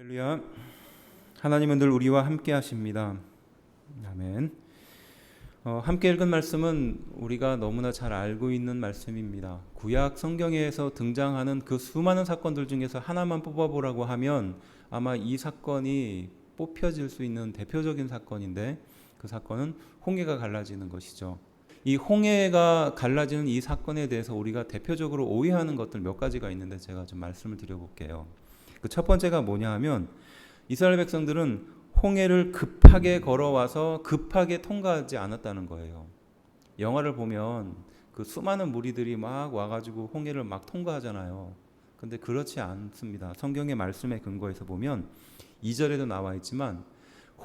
할렐루야. 하나님은 늘 우리와 함께 하십니다. 아멘. 함께 읽은 말씀은 우리가 너무나 잘 알고 있는 말씀입니다. 구약 성경에서 등장하는 그 수많은 사건들 중에서 하나만 뽑아보라고 하면 아마 이 사건이 뽑혀질 수 있는 대표적인 사건인데, 그 사건은 홍해가 갈라지는 것이죠. 이 홍해가 갈라지는 이 사건에 대해서 우리가 대표적으로 오해하는 것들 몇 가지가 있는데 제가 좀 말씀을 드려볼게요. 그 첫 번째가 뭐냐 하면, 이스라엘 백성들은 홍해를 급하게 걸어와서 급하게 통과하지 않았다는 거예요. 영화를 보면 그 수많은 무리들이 막 와가지고 홍해를 막 통과하잖아요. 근데 그렇지 않습니다. 성경의 말씀에 근거해서 보면 2절에도 나와 있지만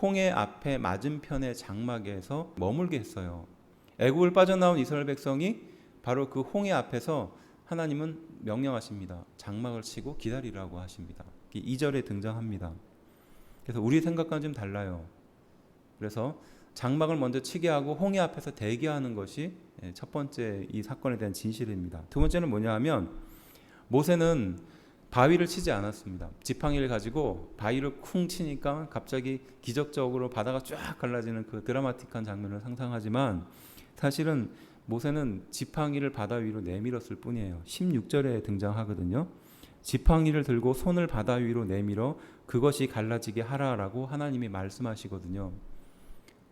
홍해 앞에 맞은편의 장막에서 머물게 했어요. 애굽을 빠져나온 이스라엘 백성이 바로 그 홍해 앞에서 하나님은 명령하십니다. 장막을 치고 기다리라고 하십니다. 2절에 등장합니다. 그래서 우리 생각과는 좀 달라요. 그래서 장막을 먼저 치게 하고 홍해 앞에서 대기하는 것이 첫 번째 이 사건에 대한 진실입니다. 두 번째는 뭐냐 하면, 모세는 바위를 치지 않았습니다. 지팡이를 가지고 바위를 쿵 치니까 갑자기 기적적으로 바다가 쫙 갈라지는 그 드라마틱한 장면을 상상하지만, 사실은 모세는 지팡이를 바다 위로 내밀었을 뿐이에요. 16절에 등장하거든요. 지팡이를 들고 손을 바다 위로 내밀어 그것이 갈라지게 하라라고 하나님이 말씀하시거든요.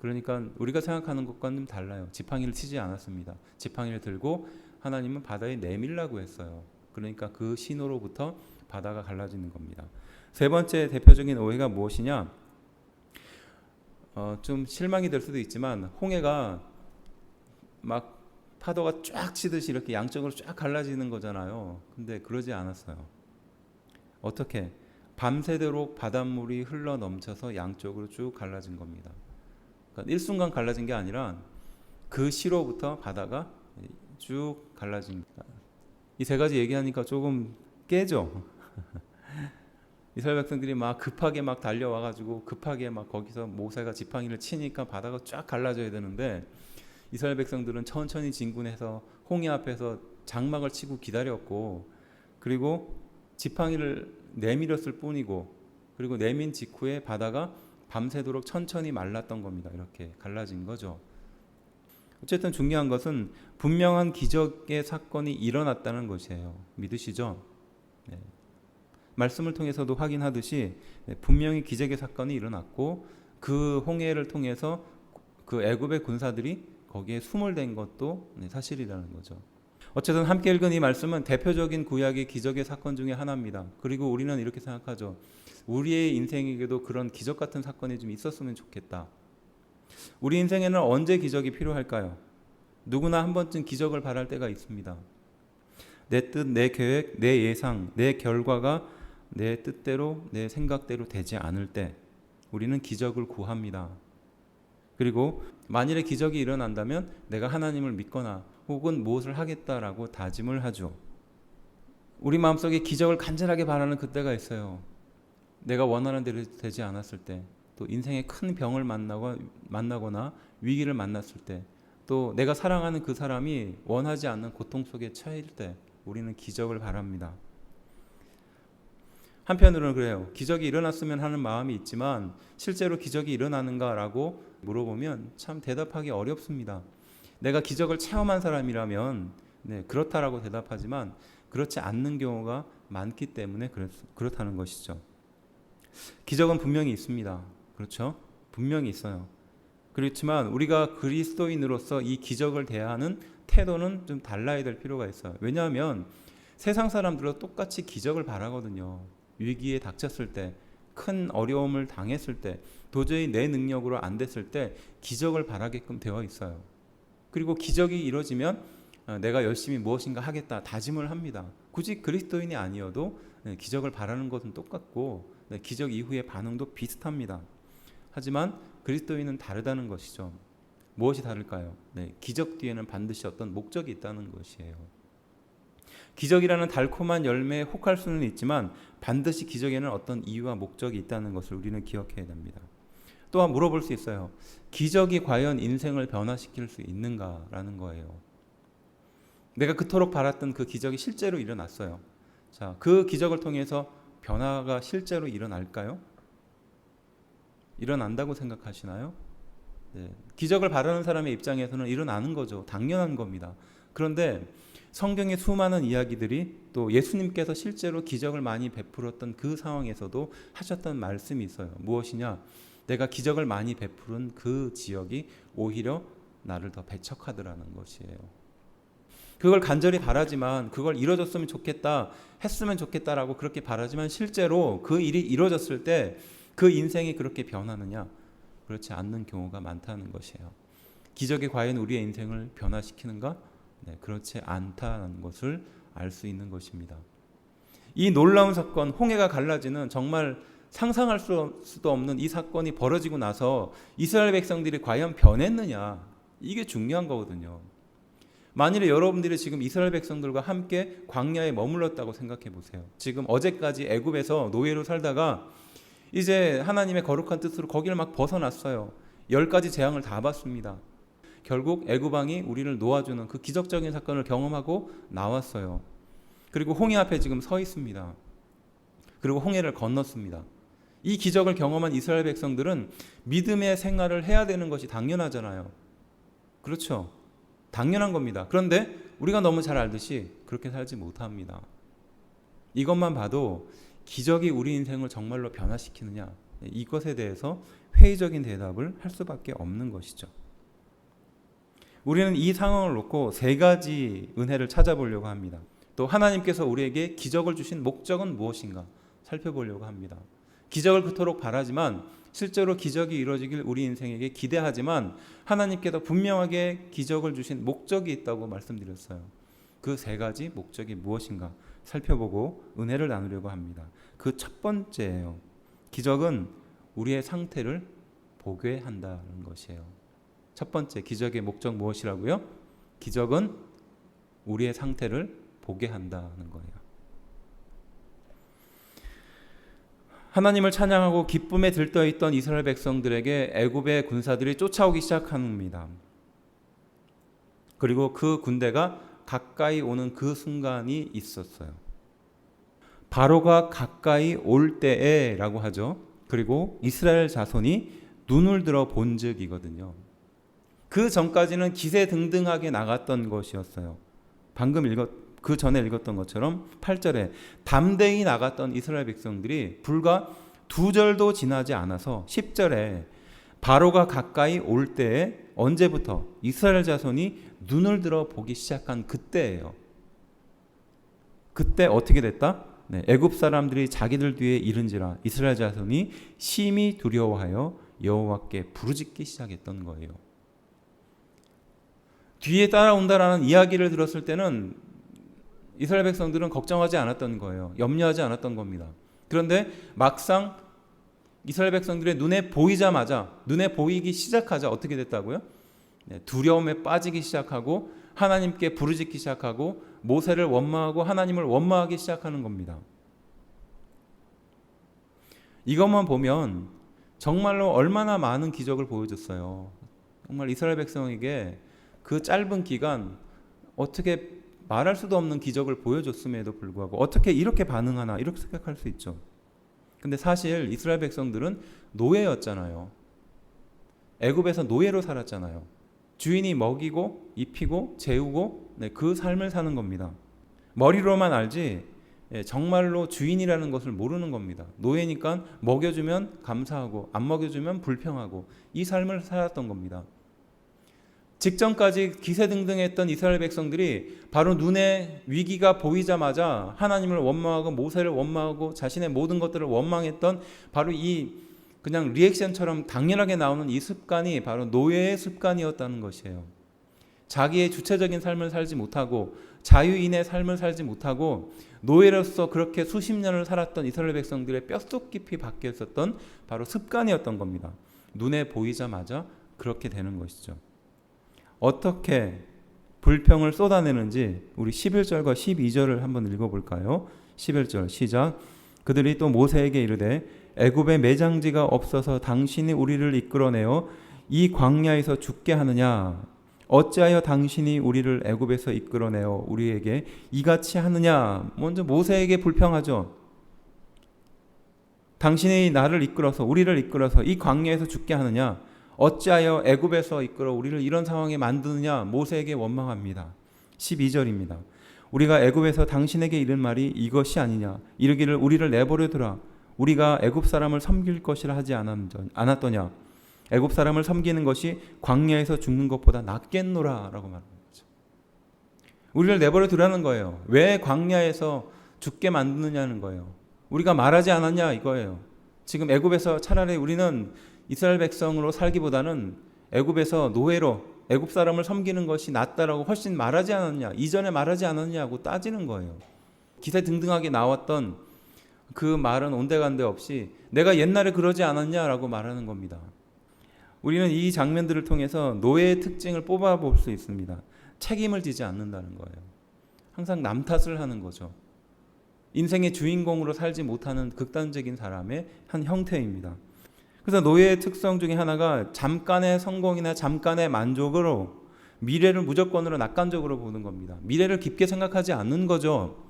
그러니까 우리가 생각하는 것과는 좀 달라요. 지팡이를 치지 않았습니다. 지팡이를 들고 하나님은 바다에 내밀라고 했어요. 그러니까 그 신호로부터 바다가 갈라지는 겁니다. 세 번째 대표적인 오해가 무엇이냐? 좀 실망이 될 수도 있지만, 홍해가 막 파도가 쫙 치듯이 이렇게 양쪽으로 쫙 갈라지는 거잖아요. 근데 그러지 않았어요. 어떻게? 밤새도록 바닷물이 흘러 넘쳐서 양쪽으로 쭉 갈라진 겁니다. 그러니까 일순간 갈라진 게 아니라 그 시로부터 바다가 쭉 갈라집니다. 이 세 가지 얘기하니까 조금 깨죠. 이스라엘 백성들이 막 급하게 막 달려와가지고 급하게 막 거기서 모세가 지팡이를 치니까 바다가 쫙 갈라져야 되는데, 이스라엘 백성들은 천천히 진군해서 홍해 앞에서 장막을 치고 기다렸고, 그리고 지팡이를 내밀었을 뿐이고, 그리고 내민 직후에 바다가 밤새도록 천천히 말랐던 겁니다. 이렇게 갈라진 거죠. 어쨌든 중요한 것은 분명한 기적의 사건이 일어났다는 것이에요. 믿으시죠? 네. 말씀을 통해서도 확인하듯이 분명히 기적의 사건이 일어났고, 그 홍해를 통해서 그 애굽의 군사들이 거기에 숨을 댄 것도 사실이라는 거죠. 어쨌든 함께 읽은 이 말씀은 대표적인 구약의 기적의 사건 중에 하나입니다. 그리고 우리는 이렇게 생각하죠. 우리의 인생에게도 그런 기적 같은 사건이 좀 있었으면 좋겠다. 우리 인생에는 언제 기적이 필요할까요? 누구나 한 번쯤 기적을 바랄 때가 있습니다. 내 뜻, 내 계획, 내 예상, 내 결과가 내 뜻대로, 내 생각대로 되지 않을 때 우리는 기적을 구합니다. 그리고 만일에 기적이 일어난다면 내가 하나님을 믿거나 혹은 무엇을 하겠다라고 다짐을 하죠. 우리 마음속에 기적을 간절하게 바라는 그때가 있어요. 내가 원하는 대로 되지 않았을 때, 또 인생의 큰 병을 만나거나 위기를 만났을 때, 또 내가 사랑하는 그 사람이 원하지 않는 고통 속에 처할 때 우리는 기적을 바랍니다. 한편으로는 그래요. 기적이 일어났으면 하는 마음이 있지만 실제로 기적이 일어나는가라고 물어보면 참 대답하기 어렵습니다. 내가 기적을 체험한 사람이라면 그렇다라고 대답하지만 그렇지 않는 경우가 많기 때문에 그렇다는 것이죠. 기적은 분명히 있습니다. 그렇죠? 분명히 있어요. 그렇지만 우리가 그리스도인으로서 이 기적을 대하는 태도는 좀 달라야 될 필요가 있어요. 왜냐하면 세상 사람들도 똑같이 기적을 바라거든요. 위기에 닥쳤을 때, 큰 어려움을 당했을 때, 도저히 내 능력으로 안 됐을 때 기적을 바라게끔 되어 있어요. 그리고 기적이 이루어지면 내가 열심히 무엇인가 하겠다 다짐을 합니다. 굳이 그리스도인이 아니어도 기적을 바라는 것은 똑같고 기적 이후의 반응도 비슷합니다. 하지만 그리스도인은 다르다는 것이죠. 무엇이 다를까요? 기적 뒤에는 반드시 어떤 목적이 있다는 것이에요. 기적이라는 달콤한 열매에 혹할 수는 있지만 반드시 기적에는 어떤 이유와 목적이 있다는 것을 우리는 기억해야 됩니다. 또한 물어볼 수 있어요. 기적이 과연 인생을 변화시킬 수 있는가라는 거예요. 내가 그토록 바랐던 그 기적이 실제로 일어났어요. 자, 그 기적을 통해서 변화가 실제로 일어날까요? 일어난다고 생각하시나요? 네. 기적을 바라는 사람의 입장에서는 일어나는 거죠. 당연한 겁니다. 그런데 성경의 수많은 이야기들이 또 예수님께서 실제로 기적을 많이 베풀었던 그 상황에서도 하셨던 말씀이 있어요. 무엇이냐? 내가 기적을 많이 베푸른 그 지역이 오히려 나를 더 배척하더라는 것이에요. 그걸 간절히 바라지만, 그걸 이루어졌으면 좋겠다, 했으면 좋겠다라고 그렇게 바라지만 실제로 그 일이 이루어졌을 때 그 인생이 그렇게 변하느냐? 그렇지 않는 경우가 많다는 것이에요. 기적이 과연 우리의 인생을 변화시키는가? 네, 그렇지 않다는 것을 알 수 있는 것입니다. 이 놀라운 사건, 홍해가 갈라지는 정말 상상할 수도 없는 이 사건이 벌어지고 나서 이스라엘 백성들이 과연 변했느냐? 이게 중요한 거거든요. 만일에 여러분들이 지금 이스라엘 백성들과 함께 광야에 머물렀다고 생각해 보세요. 지금 어제까지 애굽에서 노예로 살다가 이제 하나님의 거룩한 뜻으로 거기를 막 벗어났어요. 10가지 재앙을 다 받습니다. 결국 애굽 왕이 우리를 놓아주는 그 기적적인 사건을 경험하고 나왔어요. 그리고 홍해 앞에 지금 서 있습니다. 그리고 홍해를 건넜습니다. 이 기적을 경험한 이스라엘 백성들은 믿음의 생활을 해야 되는 것이 당연하잖아요. 그렇죠? 당연한 겁니다. 그런데 우리가 너무 잘 알듯이 그렇게 살지 못합니다. 이것만 봐도 기적이 우리 인생을 정말로 변화시키느냐, 이것에 대해서 회의적인 대답을 할 수밖에 없는 것이죠. 우리는 이 상황을 놓고 3가지 은혜를 찾아보려고 합니다. 또 하나님께서 우리에게 기적을 주신 목적은 무엇인가 살펴보려고 합니다. 기적을 그토록 바라지만 실제로 기적이 이루어지길 우리 인생에게 기대하지만 하나님께서 분명하게 기적을 주신 목적이 있다고 말씀드렸어요. 그 3가지 목적이 무엇인가 살펴보고 은혜를 나누려고 합니다. 그 첫 번째예요. 기적은 우리의 상태를 보게 한다는 것이에요. 첫 번째, 기적의 목적 무엇이라고요? 기적은 우리의 상태를 보게 한다는 거예요. 하나님을 찬양하고 기쁨에 들떠있던 이스라엘 백성들에게 애굽의 군사들이 쫓아오기 시작합니다. 그리고 그 군대가 가까이 오는 그 순간이 있었어요. 바로가 가까이 올 때에 라고 하죠. 그리고 이스라엘 자손이 눈을 들어 본즉이거든요. 그 전까지는 기세등등하게 나갔던 것이었어요. 그 전에 읽었던 것처럼 8절에 담대히 나갔던 이스라엘 백성들이 불과 2절도 지나지 않아서 10절에 바로가 가까이 올 때에 언제부터 이스라엘 자손이 눈을 들어 보기 시작한 그때예요. 그때 어떻게 됐다? 네, 애굽 사람들이 자기들 뒤에 이른지라 이스라엘 자손이 심히 두려워하여 여호와께 부르짖기 시작했던 거예요. 뒤에 따라온다라는 이야기를 들었을 때는 이스라엘 백성들은 걱정하지 않았던 거예요. 염려하지 않았던 겁니다. 그런데 막상 이스라엘 백성들의 눈에 보이기 시작하자 어떻게 됐다고요? 네, 두려움에 빠지기 시작하고 하나님께 부르짖기 시작하고 모세를 원망하고 하나님을 원망하기 시작하는 겁니다. 이것만 보면 정말로 얼마나 많은 기적을 보여줬어요. 정말 이스라엘 백성에게 그 짧은 기간 어떻게 말할 수도 없는 기적을 보여줬음에도 불구하고 어떻게 이렇게 반응하나 이렇게 생각할 수 있죠. 근데 사실 이스라엘 백성들은 노예였잖아요. 애굽에서 노예로 살았잖아요. 주인이 먹이고 입히고 재우고 그 삶을 사는 겁니다. 머리로만 알지 정말로 주인이라는 것을 모르는 겁니다. 노예니까 먹여주면 감사하고 안 먹여주면 불평하고 이 삶을 살았던 겁니다. 직전까지 기세등등했던 이스라엘 백성들이 바로 눈에 위기가 보이자마자 하나님을 원망하고 모세를 원망하고 자신의 모든 것들을 원망했던 바로 이 그냥 리액션처럼 당연하게 나오는 이 습관이 바로 노예의 습관이었다는 것이에요. 자기의 주체적인 삶을 살지 못하고 자유인의 삶을 살지 못하고 노예로서 그렇게 수십 년을 살았던 이스라엘 백성들의 뼛속 깊이 박혀 있었던 바로 습관이었던 겁니다. 눈에 보이자마자 그렇게 되는 것이죠. 어떻게 불평을 쏟아내는지 우리 11절과 12절을 한번 읽어볼까요? 11절 시작. 그들이 또 모세에게 이르되 애굽에 매장지가 없어서 당신이 우리를 이끌어내어 이 광야에서 죽게 하느냐? 어찌하여 당신이 우리를 애굽에서 이끌어내어 우리에게 이같이 하느냐? 먼저 모세에게 불평하죠. 당신이 나를 이끌어서 우리를 이끌어서 이 광야에서 죽게 하느냐? 어찌하여 애굽에서 이끌어 우리를 이런 상황에 만드느냐? 모세에게 원망합니다. 12절입니다. 우리가 애굽에서 당신에게 이른 말이 이것이 아니냐? 이르기를 우리를 내버려 두라. 우리가 애굽 사람을 섬길 것이라 하지 않았더냐? 애굽 사람을 섬기는 것이 광야에서 죽는 것보다 낫겠노라 라고 말합니다. 우리를 내버려 두라는 거예요. 왜 광야에서 죽게 만드느냐는 거예요. 우리가 말하지 않았냐 이거예요. 지금 애굽에서 차라리 우리는 이스라엘 백성으로 살기보다는 애굽에서 노예로 애굽 사람을 섬기는 것이 낫다라고 훨씬 말하지 않았냐, 이전에 말하지 않았냐고 따지는 거예요. 기세등등하게 나왔던 그 말은 온데간데 없이 내가 옛날에 그러지 않았냐라고 말하는 겁니다. 우리는 이 장면들을 통해서 노예의 특징을 뽑아볼 수 있습니다. 책임을 지지 않는다는 거예요. 항상 남 탓을 하는 거죠. 인생의 주인공으로 살지 못하는 극단적인 사람의 한 형태입니다. 그래서 노예의 특성 중에 하나가 잠깐의 성공이나 잠깐의 만족으로 미래를 무조건으로 낙관적으로 보는 겁니다. 미래를 깊게 생각하지 않는 거죠.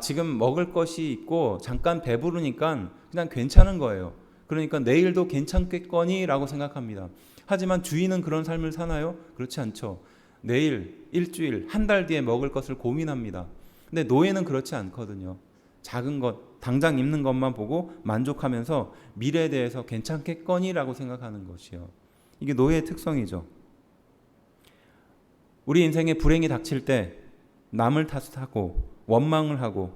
지금 먹을 것이 있고 잠깐 배부르니까 그냥 괜찮은 거예요. 그러니까 내일도 괜찮겠거니라고 생각합니다. 하지만 주인은 그런 삶을 사나요? 그렇지 않죠. 내일, 일주일, 한 달 뒤에 먹을 것을 고민합니다. 근데 노예는 그렇지 않거든요. 작은 것, 당장 입는 것만 보고 만족하면서 미래에 대해서 괜찮겠거니라고 생각하는 것이요. 이게 노예의 특성이죠. 우리 인생에 불행이 닥칠 때 남을 탓하고 원망을 하고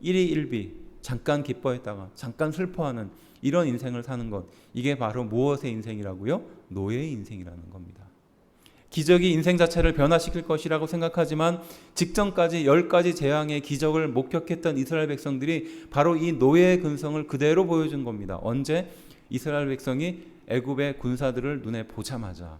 일희일비 잠깐 기뻐했다가 잠깐 슬퍼하는 이런 인생을 사는 것, 이게 바로 무엇의 인생이라고요? 노예의 인생이라는 겁니다. 기적이 인생 자체를 변화시킬 것이라고 생각하지만 직전까지 10가지 재앙의 기적을 목격했던 이스라엘 백성들이 바로 이 노예의 근성을 그대로 보여준 겁니다. 언제? 이스라엘 백성이 애굽의 군사들을 눈에 보자마자.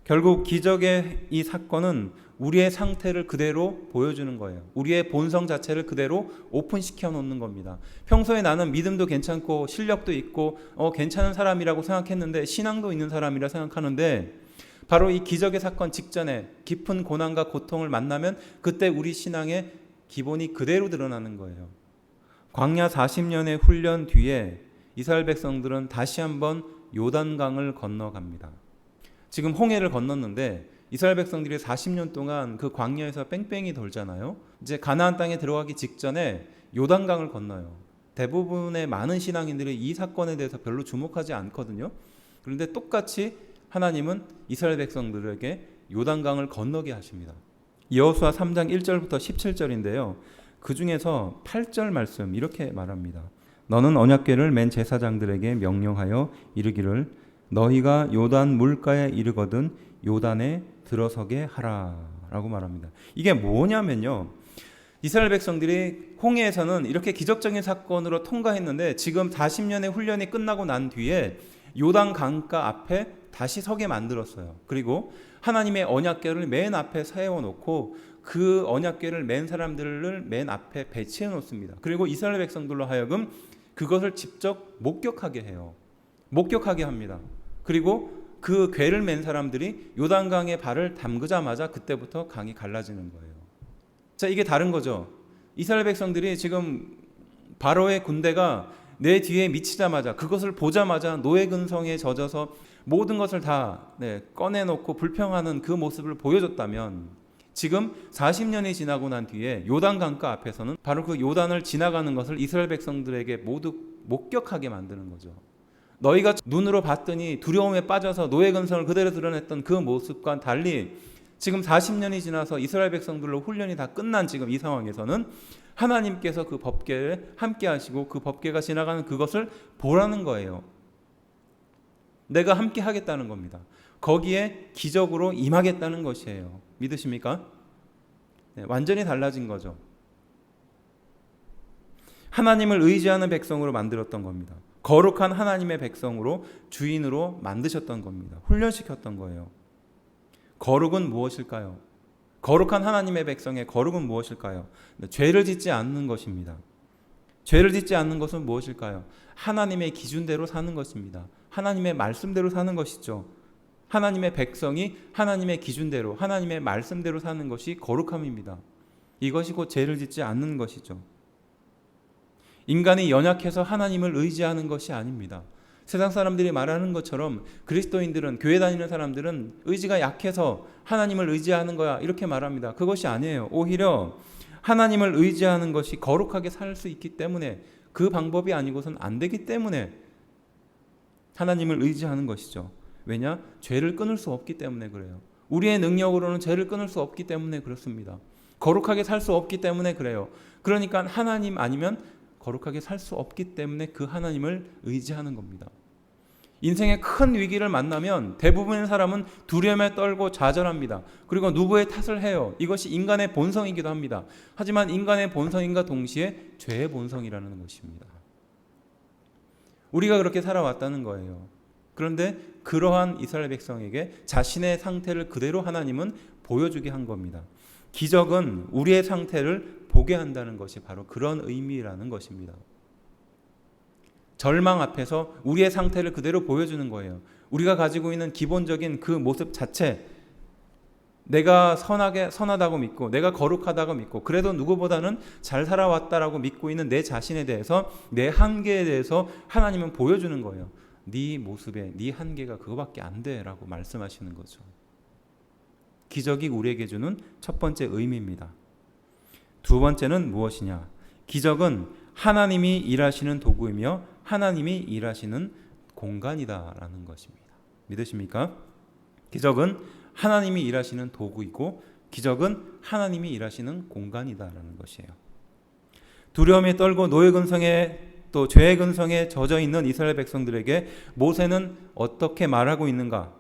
결국 기적의 이 사건은 우리의 상태를 그대로 보여주는 거예요. 우리의 본성 자체를 그대로 오픈시켜 놓는 겁니다. 평소에 나는 믿음도 괜찮고 실력도 있고 괜찮은 사람이라고 생각했는데, 신앙도 있는 사람이라 생각하는데, 바로 이 기적의 사건 직전에 깊은 고난과 고통을 만나면 그때 우리 신앙의 기본이 그대로 드러나는 거예요. 광야 40년의 훈련 뒤에 이스라엘 백성들은 다시 한번 요단강을 건너갑니다. 지금 홍해를 건넜는데 이스라엘 백성들이 40년 동안 그 광야에서 뺑뺑이 돌잖아요. 이제 가나안 땅에 들어가기 직전에 요단강을 건너요. 대부분의 많은 신앙인들이 이 사건에 대해서 별로 주목하지 않거든요. 그런데 똑같이 하나님은 이스라엘 백성들에게 요단강을 건너게 하십니다. 여호수아 3장 1절부터 17절인데요. 그 중에서 8절 말씀 이렇게 말합니다. 너는 언약궤를 맨 제사장들에게 명령하여 이르기를 너희가 요단 물가에 이르거든 요단에 들어서게 하라 라고 말합니다. 이게 뭐냐면요, 이스라엘 백성들이 홍해에서는 이렇게 기적적인 사건으로 통과했는데 지금 40년의 훈련이 끝나고 난 뒤에 요단 강가 앞에 다시 서게 만들었어요. 그리고 하나님의 언약궤를 맨 앞에 세워놓고 그 언약궤를 맨 사람들을 맨 앞에 배치해 놓습니다. 그리고 이스라엘 백성들로 하여금 그것을 직접 목격하게 해요. 목격하게 합니다. 그리고 그 궤를 맨 사람들이 요단강에 발을 담그자마자 그때부터 강이 갈라지는 거예요. 자, 이게 다른 거죠. 이스라엘 백성들이 지금 바로의 군대가 내 뒤에 미치자마자, 그것을 보자마자 노예 근성에 젖어서 모든 것을 다 꺼내놓고 불평하는 그 모습을 보여줬다면, 지금 40년이 지나고 난 뒤에 요단 강가 앞에서는 바로 그 요단을 지나가는 것을 이스라엘 백성들에게 모두 목격하게 만드는 거죠. 너희가 눈으로 봤더니 두려움에 빠져서 노예 근성을 그대로 드러냈던 그 모습과 달리 지금 40년이 지나서 이스라엘 백성들로 훈련이 다 끝난 지금 이 상황에서는 하나님께서 그 법궤에 함께 하시고 그 법궤가 지나가는 그것을 보라는 거예요. 내가 함께 하겠다는 겁니다. 거기에 기적으로 임하겠다는 것이에요. 믿으십니까? 완전히 달라진 거죠. 하나님을 의지하는 백성으로 만들었던 겁니다. 거룩한 하나님의 백성으로, 주인으로 만드셨던 겁니다. 훈련시켰던 거예요. 거룩은 무엇일까요? 거룩한 하나님의 백성의 거룩은 무엇일까요? 죄를 짓지 않는 것입니다. 죄를 짓지 않는 것은 무엇일까요? 하나님의 기준대로 사는 것입니다. 하나님의 말씀대로 사는 것이죠. 하나님의 백성이 하나님의 기준대로, 하나님의 말씀대로 사는 것이 거룩함입니다. 이것이 곧 죄를 짓지 않는 것이죠. 인간이 연약해서 하나님을 의지하는 것이 아닙니다. 세상 사람들이 말하는 것처럼 그리스도인들은, 교회 다니는 사람들은 의지가 약해서 하나님을 의지하는 거야, 이렇게 말합니다. 그것이 아니에요. 오히려 하나님을 의지하는 것이 거룩하게 살 수 있기 때문에, 그 방법이 아니고선 안 되기 때문에 하나님을 의지하는 것이죠. 왜냐? 죄를 끊을 수 없기 때문에 그래요. 우리의 능력으로는 죄를 끊을 수 없기 때문에 그렇습니다. 거룩하게 살 수 없기 때문에 그래요. 그러니까 하나님 아니면 거룩하게 살 수 없기 때문에 그 하나님을 의지하는 겁니다. 인생의 큰 위기를 만나면 대부분의 사람은 두려움에 떨고 좌절합니다. 그리고 누구의 탓을 해요. 이것이 인간의 본성이기도 합니다. 하지만 인간의 본성인과 동시에 죄의 본성이라는 것입니다. 우리가 그렇게 살아왔다는 거예요. 그런데 그러한 이스라엘 백성에게 자신의 상태를 그대로 하나님은 보여주게 한 겁니다. 기적은 우리의 상태를 보게 한다는 것이 바로 그런 의미라는 것입니다. 절망 앞에서 우리의 상태를 그대로 보여주는 거예요. 우리가 가지고 있는 기본적인 그 모습 자체, 내가 선하다고 믿고, 내가 거룩하다고 믿고, 그래도 누구보다는 잘 살아왔다라고 믿고 있는 내 자신에 대해서, 내 한계에 대해서 하나님은 보여주는 거예요. 네 모습에 네 한계가 그거밖에 안 돼 라고 말씀하시는 거죠. 기적이 우리에게 주는 첫 번째 의미입니다. 두 번째는 무엇이냐? 기적은 하나님이 일하시는 도구이며 하나님이 일하시는 공간이다라는 것입니다. 믿으십니까? 기적은 하나님이 일하시는 도구이고 기적은 하나님이 일하시는 공간이다라는 것이에요. 두려움에 떨고 노예 근성에, 또 죄의 근성에 젖어 있는 이스라엘 백성들에게 모세는 어떻게 말하고 있는가?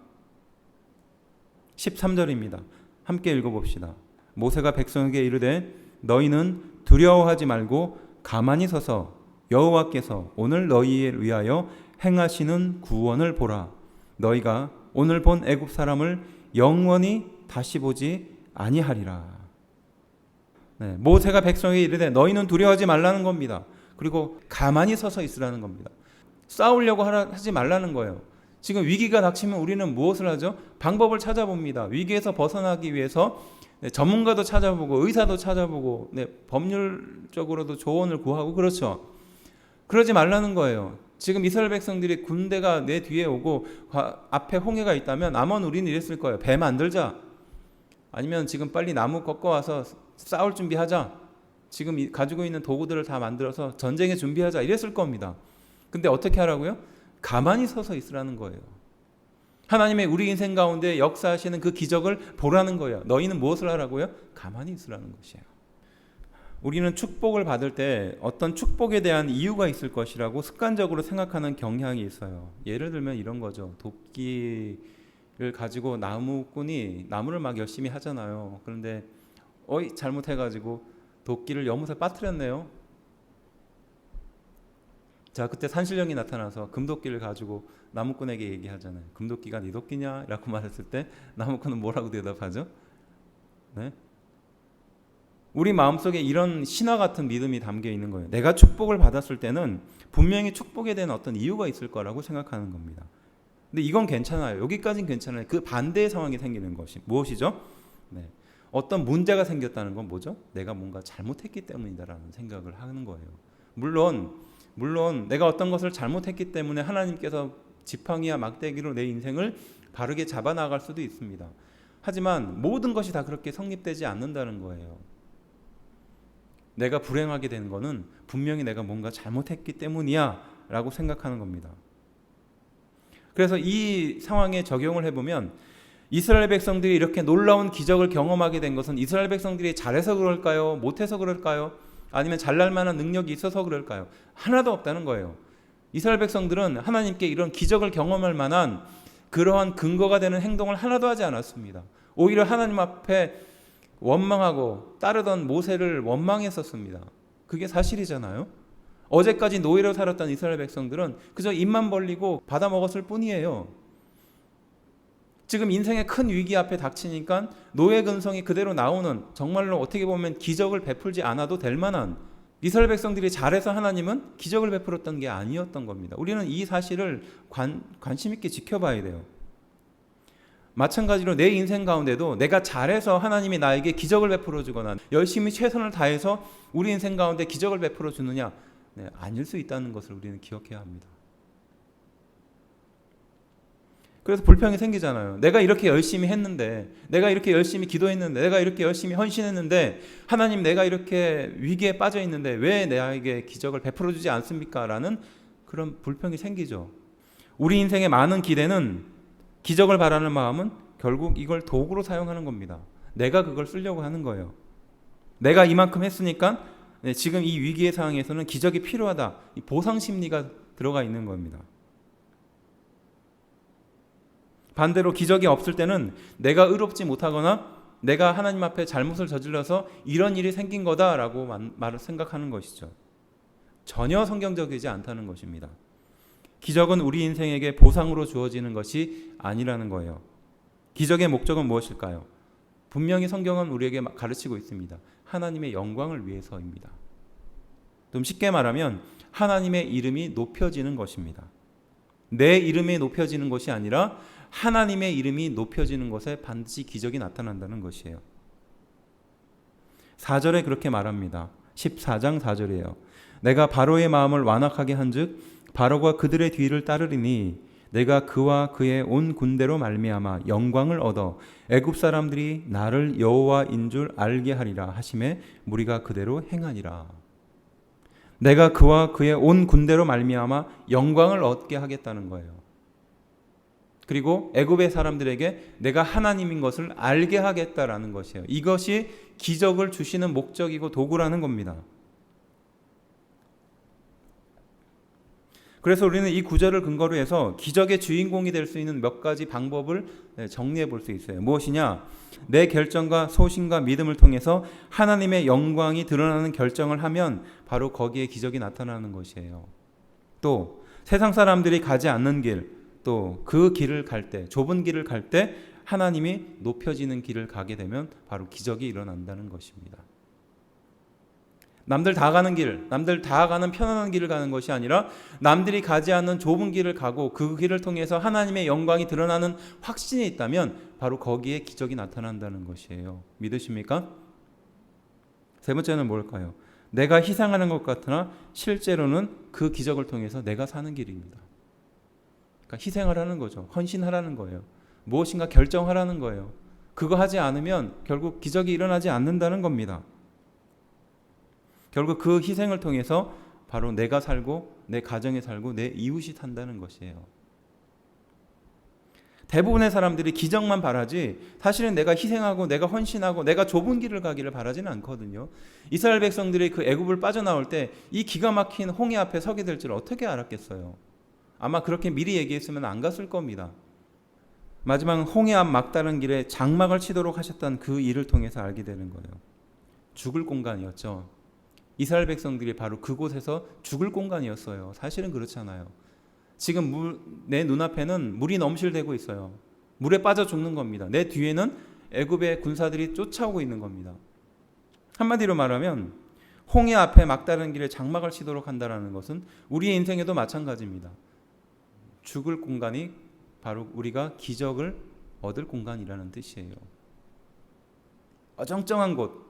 13절입니다. 함께 읽어봅시다. 모세가 백성에게 이르되 너희는 두려워하지 말고 가만히 서서 여호와께서 오늘 너희를 위하여 행하시는 구원을 보라. 너희가 오늘 본 애굽 사람을 영원히 다시 보지 아니하리라. 네, 모세가 백성에게 이르되 너희는 두려워하지 말라는 겁니다. 그리고 가만히 서서 있으라는 겁니다. 싸우려고 하지 말라는 거예요. 지금 위기가 닥치면 우리는 무엇을 하죠? 방법을 찾아봅니다. 위기에서 벗어나기 위해서 전문가도 찾아보고 의사도 찾아보고 법률적으로도 조언을 구하고 그렇죠. 그러지 말라는 거예요. 지금 이스라엘 백성들이 군대가 내 뒤에 오고 앞에 홍해가 있다면 아마 우리는 이랬을 거예요. 배 만들자. 아니면 지금 빨리 나무 꺾어와서 싸울 준비하자. 지금 가지고 있는 도구들을 다 만들어서 전쟁에 준비하자. 이랬을 겁니다. 근데 어떻게 하라고요? 가만히 서서 있으라는 거예요. 하나님의 우리 인생 가운데 역사하시는 그 기적을 보라는 거예요. 너희는 무엇을 하라고요? 가만히 있으라는 것이에요. 우리는 축복을 받을 때 어떤 축복에 대한 이유가 있을 것이라고 습관적으로 생각하는 경향이 있어요. 예를 들면 이런 거죠. 도끼를 가지고 나무꾼이 나무를 막 열심히 하잖아요. 그런데 잘못해가지고 도끼를 연못에 빠뜨렸네요. 자, 그때 산신령이 나타나서 금도끼를 가지고 나무꾼에게 얘기하잖아요. 금도끼가 네 도끼냐? 라고 말했을 때 나무꾼은 뭐라고 대답하죠? 네? 우리 마음속에 이런 신화 같은 믿음이 담겨 있는 거예요. 내가 축복을 받았을 때는 분명히 축복에 대한 어떤 이유가 있을 거라고 생각하는 겁니다. 근데 이건 괜찮아요. 여기까지는 괜찮아요. 그 반대의 상황이 생기는 것이 무엇이죠? 네. 어떤 문제가 생겼다는 건 뭐죠? 내가 뭔가 잘못했기 때문이다라는 생각을 하는 거예요. 물론 내가 어떤 것을 잘못했기 때문에 하나님께서 지팡이와 막대기로 내 인생을 바르게 잡아나갈 수도 있습니다. 하지만 모든 것이 다 그렇게 성립되지 않는다는 거예요. 내가 불행하게 되는 거는 분명히 내가 뭔가 잘못했기 때문이야 라고 생각하는 겁니다. 그래서 이 상황에 적용을 해보면 이스라엘 백성들이 이렇게 놀라운 기적을 경험하게 된 것은 이스라엘 백성들이 잘해서 그럴까요? 못해서 그럴까요? 아니면 잘날 만한 능력이 있어서 그럴까요? 하나도 없다는 거예요. 이스라엘 백성들은 하나님께 이런 기적을 경험할 만한 그러한 근거가 되는 행동을 하나도 하지 않았습니다. 오히려 하나님 앞에 원망하고 따르던 모세를 원망했었습니다. 그게 사실이잖아요. 어제까지 노예로 살았던 이스라엘 백성들은 그저 입만 벌리고 받아먹었을 뿐이에요. 지금 인생의 큰 위기 앞에 닥치니까 노예 근성이 그대로 나오는, 정말로 어떻게 보면 기적을 베풀지 않아도 될 만한, 이스라엘 백성들이 잘해서 하나님은 기적을 베풀었던 게 아니었던 겁니다. 우리는 이 사실을 관심 있게 지켜봐야 돼요. 마찬가지로 내 인생 가운데도 내가 잘해서 하나님이 나에게 기적을 베풀어 주거나 열심히 최선을 다해서 우리 인생 가운데 기적을 베풀어 주느냐, 아닐 수 있다는 것을 우리는 기억해야 합니다. 그래서 불평이 생기잖아요. 내가 이렇게 열심히 했는데, 내가 이렇게 열심히 기도했는데, 내가 이렇게 열심히 헌신했는데, 하나님 내가 이렇게 위기에 빠져 있는데 왜 나에게 기적을 베풀어 주지 않습니까? 라는 그런 불평이 생기죠. 우리 인생의 많은 기대는, 기적을 바라는 마음은 결국 이걸 도구로 사용하는 겁니다. 내가 그걸 쓰려고 하는 거예요. 내가 이만큼 했으니까 지금 이 위기의 상황에서는 기적이 필요하다. 이 보상 심리가 들어가 있는 겁니다. 반대로 기적이 없을 때는 내가 의롭지 못하거나 내가 하나님 앞에 잘못을 저질러서 이런 일이 생긴 거다라고 말을 생각하는 것이죠. 전혀 성경적이지 않다는 것입니다. 기적은 우리 인생에게 보상으로 주어지는 것이 아니라는 거예요. 기적의 목적은 무엇일까요? 분명히 성경은 우리에게 가르치고 있습니다. 하나님의 영광을 위해서입니다. 좀 쉽게 말하면 하나님의 이름이 높여지는 것입니다. 내 이름이 높여지는 것이 아니라 하나님의 이름이 높여지는 것에 반드시 기적이 나타난다는 것이에요. 4절에 그렇게 말합니다. 14장 4절이에요. 내가 바로의 마음을 완악하게 한즉 바로가 그들의 뒤를 따르리니 내가 그와 그의 온 군대로 말미암아 영광을 얻어 애굽 사람들이 나를 여호와인 줄 알게 하리라 하심에 무리가 그대로 행하니라. 내가 그와 그의 온 군대로 말미암아 영광을 얻게 하겠다는 거예요. 그리고 애굽의 사람들에게 내가 하나님인 것을 알게 하겠다라는 것이에요. 이것이 기적을 주시는 목적이고 도구라는 겁니다. 그래서 우리는 이 구절을 근거로 해서 기적의 주인공이 될 수 있는 몇 가지 방법을 정리해 볼 수 있어요. 무엇이냐? 내 결정과 소신과 믿음을 통해서 하나님의 영광이 드러나는 결정을 하면 바로 거기에 기적이 나타나는 것이에요. 또 세상 사람들이 가지 않는 길, 또 그 길을 갈 때, 좁은 길을 갈 때 하나님이 높여지는 길을 가게 되면 바로 기적이 일어난다는 것입니다. 남들 다 가는 길, 남들 다 가는 편안한 길을 가는 것이 아니라 남들이 가지 않는 좁은 길을 가고 그 길을 통해서 하나님의 영광이 드러나는 확신이 있다면 바로 거기에 기적이 나타난다는 것이에요. 믿으십니까? 세 번째는 뭘까요? 내가 희생하는 것 같으나 실제로는 그 기적을 통해서 내가 사는 길입니다. 그러니까 희생하라는 거죠. 헌신하라는 거예요. 무엇인가 결정하라는 거예요. 그거 하지 않으면 결국 기적이 일어나지 않는다는 겁니다. 결국 그 희생을 통해서 바로 내가 살고 내 가정에 살고 내 이웃이 산다는 것이에요. 대부분의 사람들이 기적만 바라지 사실은 내가 희생하고 내가 헌신하고 내가 좁은 길을 가기를 바라지는 않거든요. 이스라엘 백성들이 그 애굽을 빠져나올 때 이 기가 막힌 홍해 앞에 서게 될 줄 어떻게 알았겠어요? 아마 그렇게 미리 얘기했으면 안 갔을 겁니다. 마지막 홍해 앞 막다른 길에 장막을 치도록 하셨던 그 일을 통해서 알게 되는 거예요. 죽을 공간이었죠. 이스라엘 백성들이 바로 그곳에서 죽을 공간이었어요. 사실은 그렇잖아요. 지금 내 눈앞에는 물이 넘실대고 있어요. 물에 빠져 죽는 겁니다. 내 뒤에는 애굽의 군사들이 쫓아오고 있는 겁니다. 한마디로 말하면 홍해 앞에 막다른 길에 장막을 치도록 한다는 것은 우리의 인생에도 마찬가지입니다. 죽을 공간이 바로 우리가 기적을 얻을 공간이라는 뜻이에요. 어정쩡한 곳,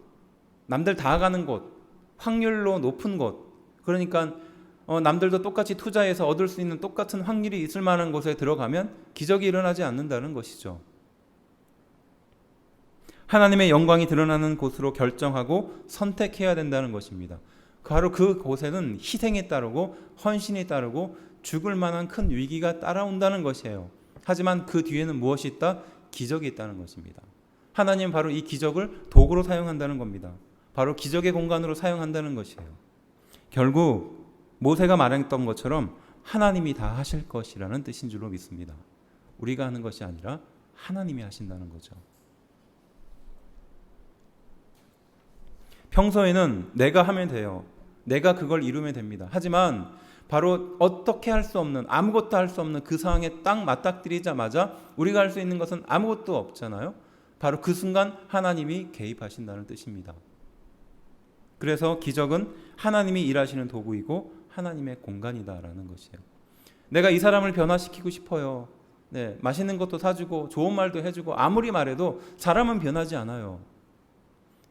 남들 다 가는 곳, 확률로 높은 곳, 그러니까 남들도 똑같이 투자해서 얻을 수 있는 똑같은 확률이 있을 만한 곳에 들어가면 기적이 일어나지 않는다는 것이죠. 하나님의 영광이 드러나는 곳으로 결정하고 선택해야 된다는 것입니다. 바로 그 곳에는 희생이 따르고 헌신이 따르고 죽을 만한 큰 위기가 따라온다는 것이에요. 하지만 그 뒤에는 무엇이 있다? 기적이 있다는 것입니다. 하나님은 바로 이 기적을 도구로 사용한다는 겁니다. 바로 기적의 공간으로 사용한다는 것이에요. 결국 모세가 말했던 것처럼 하나님이 다 하실 것이라는 뜻인 줄로 믿습니다. 우리가 하는 것이 아니라 하나님이 하신다는 거죠. 평소에는 내가 하면 돼요. 내가 그걸 이루면 됩니다. 하지만 바로 어떻게 할 수 없는, 아무것도 할 수 없는 그 상황에 딱 맞닥뜨리자마자 우리가 할 수 있는 것은 아무것도 없잖아요. 바로 그 순간 하나님이 개입하신다는 뜻입니다. 그래서 기적은 하나님이 일하시는 도구이고 하나님의 공간이다라는 것이에요. 내가 이 사람을 변화시키고 싶어요. 네, 맛있는 것도 사주고 좋은 말도 해주고 아무리 말해도 사람은 변하지 않아요.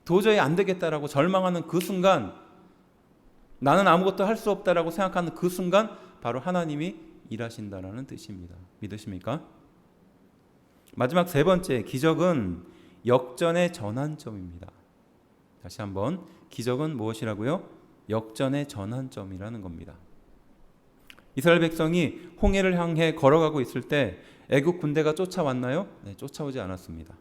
도저히 안 되겠다라고 절망하는 그 순간 나는 아무것도 할 수 없다라고 생각하는 그 순간 바로 하나님이 일하신다라는 뜻입니다. 믿으십니까? 마지막 세 번째, 기적은 역전의 전환점입니다. 다시 한번, 기적은 무엇이라고요? 역전의 전환점이라는 겁니다. 이스라엘 백성이 홍해를 향해 걸어가고 있을 때 애국 군대가 쫓아왔나요? 네, 쫓아오지 않았습니다.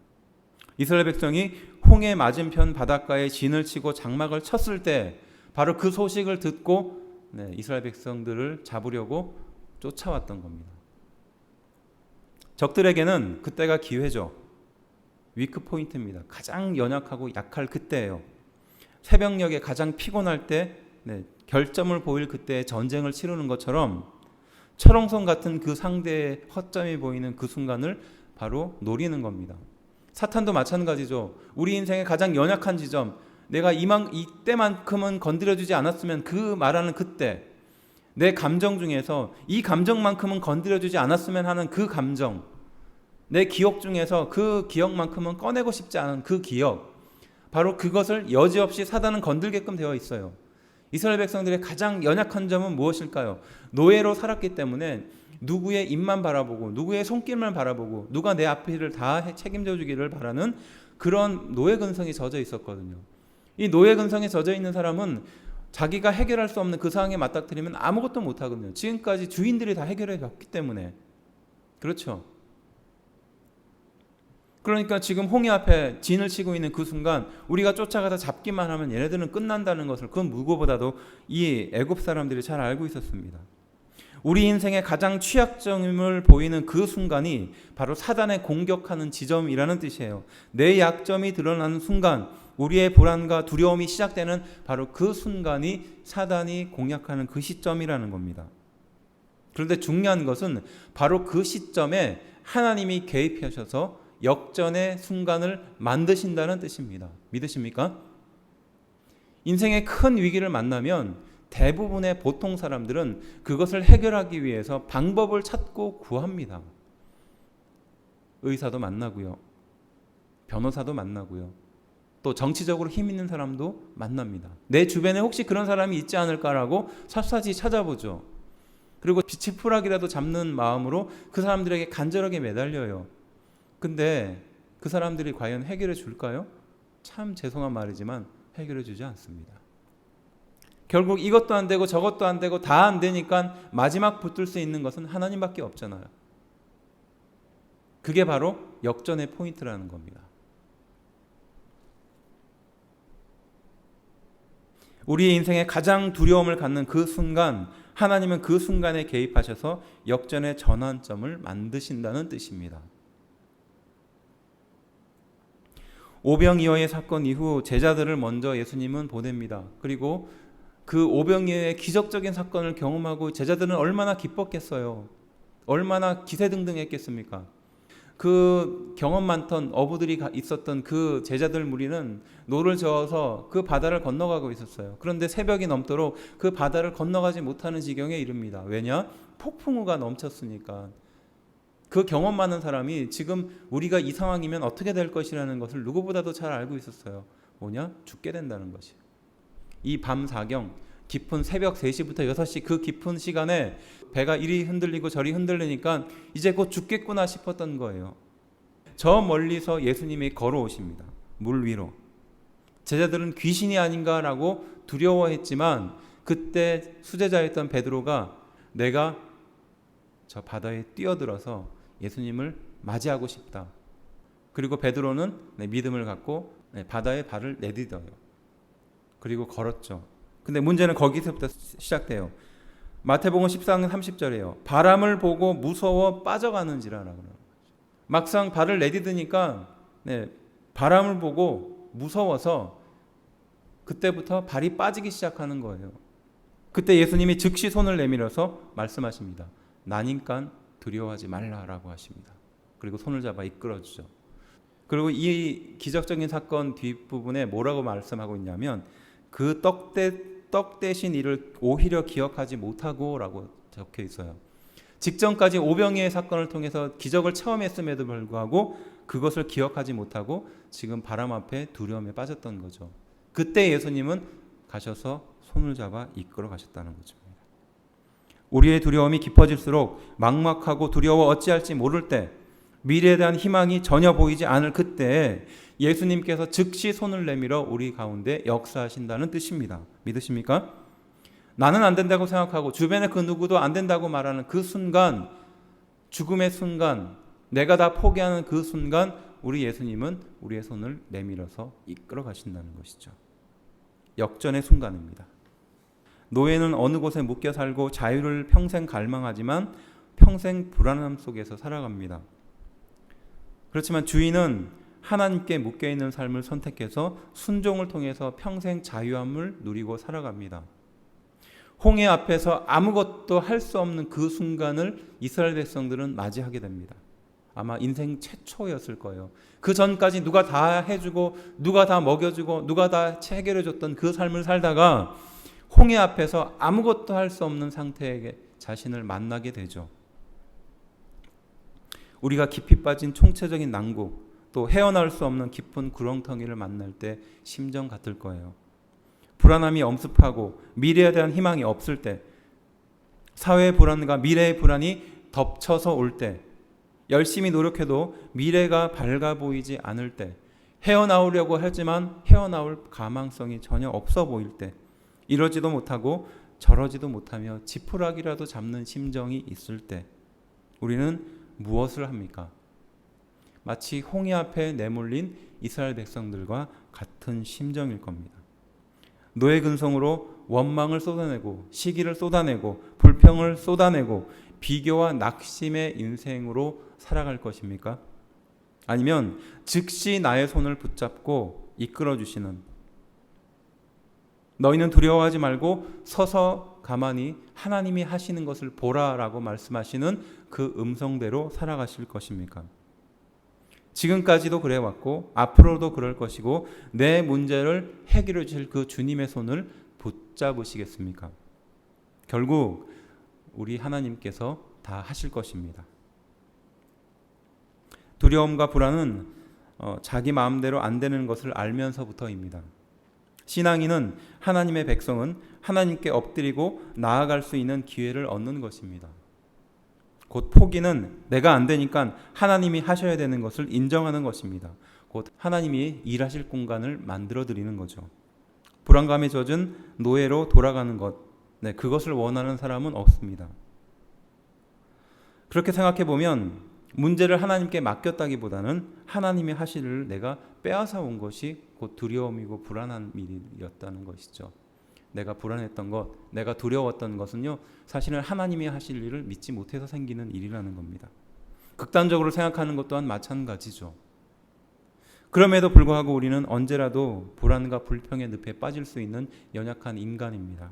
이스라엘 백성이 홍해 맞은편 바닷가에 진을 치고 장막을 쳤을 때 바로 그 소식을 듣고 이스라엘 백성들을 잡으려고 쫓아왔던 겁니다. 적들에게는 그때가 기회죠. 위크 포인트입니다. 가장 연약하고 약할 그때예요. 새벽녘에 가장 피곤할 때 결점을 보일 그때에 전쟁을 치르는 것처럼 철옹성 같은 그 상대의 허점이 보이는 그 순간을 바로 노리는 겁니다. 사탄도 마찬가지죠. 우리 인생의 가장 연약한 지점, 내가 이때만큼은 건드려주지 않았으면 그 말하는 그때, 내 감정 중에서 이 감정만큼은 건드려주지 않았으면 하는 그 감정, 내 기억 중에서 그 기억만큼은 꺼내고 싶지 않은 그 기억, 바로 그것을 여지없이 사단은 건들게끔 되어 있어요. 이스라엘 백성들의 가장 연약한 점은 무엇일까요? 노예로 살았기 때문에 누구의 입만 바라보고 누구의 손길만 바라보고 누가 내 앞일을 다 책임져 주기를 바라는 그런 노예 근성이 젖어 있었거든요. 이 노예 근성에 젖어 있는 사람은 자기가 해결할 수 없는 그 상황에 맞닥뜨리면 아무것도 못하거든요. 지금까지 주인들이 다 해결해 줬기 때문에. 그렇죠. 그러니까 지금 홍해 앞에 진을 치고 있는 그 순간 우리가 쫓아가다 잡기만 하면 얘네들은 끝난다는 것을 그 누구보다도 이 애굽 사람들이 잘 알고 있었습니다. 우리 인생의 가장 취약점을 보이는 그 순간이 바로 사단의 공격하는 지점이라는 뜻이에요. 내 약점이 드러나는 순간, 우리의 불안과 두려움이 시작되는 바로 그 순간이 사단이 공략하는 그 시점이라는 겁니다. 그런데 중요한 것은 바로 그 시점에 하나님이 개입하셔서 역전의 순간을 만드신다는 뜻입니다. 믿으십니까? 인생의 큰 위기를 만나면 대부분의 보통 사람들은 그것을 해결하기 위해서 방법을 찾고 구합니다. 의사도 만나고요. 변호사도 만나고요. 또 정치적으로 힘 있는 사람도 만납니다. 내 주변에 혹시 그런 사람이 있지 않을까라고 샅샅이 찾아보죠. 그리고 빛의 푸락이라도 잡는 마음으로 그 사람들에게 간절하게 매달려요. 근데 그 사람들이 과연 해결해 줄까요? 참 죄송한 말이지만 해결해 주지 않습니다. 결국 이것도 안 되고 저것도 안 되고 다 안 되니까 마지막 붙들 수 있는 것은 하나님밖에 없잖아요. 그게 바로 역전의 포인트라는 겁니다. 우리의 인생에 가장 두려움을 갖는 그 순간, 하나님은 그 순간에 개입하셔서 역전의 전환점을 만드신다는 뜻입니다. 오병이어의 사건 이후 제자들을 먼저 예수님은 보냅니다. 그리고 그 오병이어의 기적적인 사건을 경험하고 제자들은 얼마나 기뻤겠어요. 얼마나 기세등등했겠습니까? 그 경험 많던 어부들이 있었던 그 제자들 무리는 노를 저어서 그 바다를 건너가고 있었어요. 그런데 새벽이 넘도록 그 바다를 건너가지 못하는 지경에 이릅니다. 왜냐? 폭풍우가 넘쳤으니까. 그 경험 많은 사람이 지금 우리가 이 상황이면 어떻게 될 것이라는 것을 누구보다도 잘 알고 있었어요. 뭐냐? 죽게 된다는 것이. 이 밤 사경, 깊은 새벽 3시부터 6시 그 깊은 시간에 배가 이리 흔들리고 저리 흔들리니까 이제 곧 죽겠구나 싶었던 거예요. 저 멀리서 예수님이 걸어오십니다. 물 위로. 제자들은 귀신이 아닌가라고 두려워했지만 그때 수제자였던 베드로가 내가 저 바다에 뛰어들어서 예수님을 맞이하고 싶다. 그리고 베드로는 믿음을 갖고 바다에 발을 내디뎌요. 그리고 걸었죠. 근데 문제는 거기서부터 시작돼요. 마태복음 14장 30절이에요. 바람을 보고 무서워 빠져가는지라라고 그래요. 막상 발을 내디드니까 바람을 보고 무서워서 그때부터 발이 빠지기 시작하는 거예요. 그때 예수님이 즉시 손을 내밀어서 말씀하십니다. 나니깐 두려워하지 말라라고 하십니다. 그리고 손을 잡아 이끌어주죠. 그리고 이 기적적인 사건 뒷부분에 뭐라고 말씀하고 있냐면 그 떡 대신 이를 오히려 기억하지 못하고 라고 적혀 있어요. 직전까지 오병이의 사건을 통해서 기적을 체험했음에도 불구하고 그것을 기억하지 못하고 지금 바람 앞에 두려움에 빠졌던 거죠. 그때 예수님은 가셔서 손을 잡아 이끌어 가셨다는 것입니다. 우리의 두려움이 깊어질수록 막막하고 두려워 어찌할지 모를 때, 미래에 대한 희망이 전혀 보이지 않을 그때에 예수님께서 즉시 손을 내밀어 우리 가운데 역사하신다는 뜻입니다. 믿으십니까? 나는 안 된다고 생각하고 주변에 그 누구도 안 된다고 말하는 그 순간, 죽음의 순간, 내가 다 포기하는 그 순간 우리 예수님은 우리의 손을 내밀어서 이끌어 가신다는 것이죠. 역전의 순간입니다. 노예는 어느 곳에 묶여 살고 자유를 평생 갈망하지만 평생 불안함 속에서 살아갑니다. 그렇지만 주인은 하나님께 묶여있는 삶을 선택해서 순종을 통해서 평생 자유함을 누리고 살아갑니다. 홍해 앞에서 아무것도 할 수 없는 그 순간을 이스라엘 백성들은 맞이하게 됩니다. 아마 인생 최초였을 거예요. 그 전까지 누가 다 해주고 누가 다 먹여주고 누가 다 해결해줬던 그 삶을 살다가 홍해 앞에서 아무것도 할 수 없는 상태에 자신을 만나게 되죠. 우리가 깊이 빠진 총체적인 난국, 또 헤어나올 수 없는 깊은 구렁텅이를 만날 때 심정 같을 거예요. 불안함이 엄습하고 미래에 대한 희망이 없을 때, 사회의 불안과 미래의 불안이 덮쳐서 올 때, 열심히 노력해도 미래가 밝아 보이지 않을 때, 헤어나오려고 하지만 헤어나올 가망성이 전혀 없어 보일 때, 이러지도 못하고 저러지도 못하며 지푸라기라도 잡는 심정이 있을 때 우리는 무엇을 합니까? 마치 홍해 앞에 내몰린 이스라엘 백성들과 같은 심정일 겁니다. 노예 근성으로 원망을 쏟아내고 시기를 쏟아내고 불평을 쏟아내고 비교와 낙심의 인생으로 살아갈 것입니까? 아니면 즉시 나의 손을 붙잡고 이끌어 주시는, 너희는 두려워하지 말고 서서 가만히 하나님이 하시는 것을 보라라고 말씀하시는 그 음성대로 살아가실 것입니까? 지금까지도 그래왔고 앞으로도 그럴 것이고 내 문제를 해결해 주실 그 주님의 손을 붙잡으시겠습니까? 결국 우리 하나님께서 다 하실 것입니다. 두려움과 불안은 자기 마음대로 안 되는 것을 알면서부터입니다. 신앙인은, 하나님의 백성은 하나님께 엎드리고 나아갈 수 있는 기회를 얻는 것입니다. 곧 포기는 내가 안 되니까 하나님이 하셔야 되는 것을 인정하는 것입니다. 곧 하나님이 일하실 공간을 만들어 드리는 거죠. 불안감에 젖은 노예로 돌아가는 것, 그것을 원하는 사람은 없습니다. 그렇게 생각해 보면 문제를 하나님께 맡겼다기보다는 하나님이 하실 일을 내가 빼앗아 온 것이 곧 두려움이고 불안한 일이었다는 것이죠. 내가 불안했던 것, 내가 두려웠던 것은요, 사실은 하나님이 하실 일을 믿지 못해서 생기는 일이라는 겁니다. 극단적으로 생각하는 것 또한 마찬가지죠. 그럼에도 불구하고 우리는 언제라도 불안과 불평의 늪에 빠질 수 있는 연약한 인간입니다.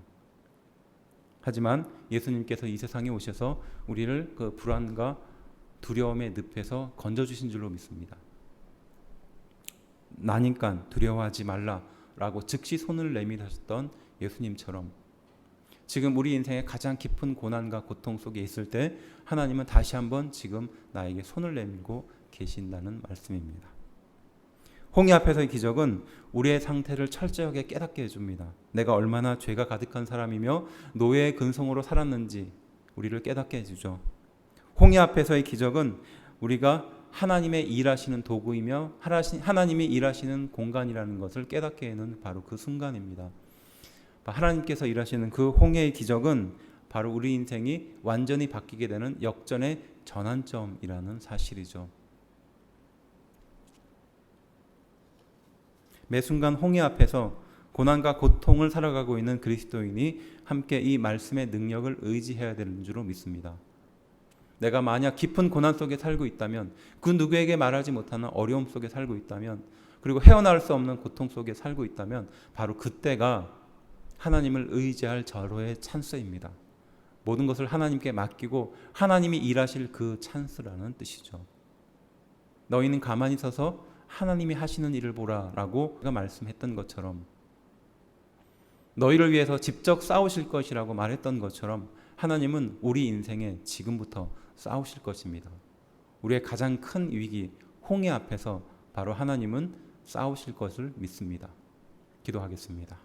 하지만 예수님께서 이 세상에 오셔서 우리를 그 불안과 두려움의 늪에서 건져주신 줄로 믿습니다. 나니까 두려워하지 말라라고 즉시 손을 내밀으셨던 예수님처럼 지금 우리 인생의 가장 깊은 고난과 고통 속에 있을 때 하나님은 다시 한번 지금 나에게 손을 내밀고 계신다는 말씀입니다. 홍해 앞에서의 기적은 우리의 상태를 철저하게 깨닫게 해줍니다. 내가 얼마나 죄가 가득한 사람이며 노예의 근성으로 살았는지 우리를 깨닫게 해주죠. 홍해 앞에서의 기적은 우리가 하나님의 일하시는 도구이며 하나님이 일하시는 공간이라는 것을 깨닫게 하는 바로 그 순간입니다. 하나님께서 일하시는 그 홍해의 기적은 바로 우리 인생이 완전히 바뀌게 되는 역전의 전환점이라는 사실이죠. 매 순간 홍해 앞에서 고난과 고통을 살아가고 있는 그리스도인이 함께 이 말씀의 능력을 의지해야 되는 줄로 믿습니다. 내가 만약 깊은 고난 속에 살고 있다면, 그 누구에게 말하지 못하는 어려움 속에 살고 있다면, 그리고 헤어나올 수 없는 고통 속에 살고 있다면 바로 그때가 하나님을 의지할 절호의 찬스입니다. 모든 것을 하나님께 맡기고 하나님이 일하실 그 찬스라는 뜻이죠. 너희는 가만히 서서 하나님이 하시는 일을 보라라고 그가 말씀했던 것처럼, 너희를 위해서 직접 싸우실 것이라고 말했던 것처럼 하나님은 우리 인생에 지금부터 싸우실 것입니다. 우리의 가장 큰 위기, 홍해 앞에서 바로 하나님은 싸우실 것을 믿습니다. 기도하겠습니다.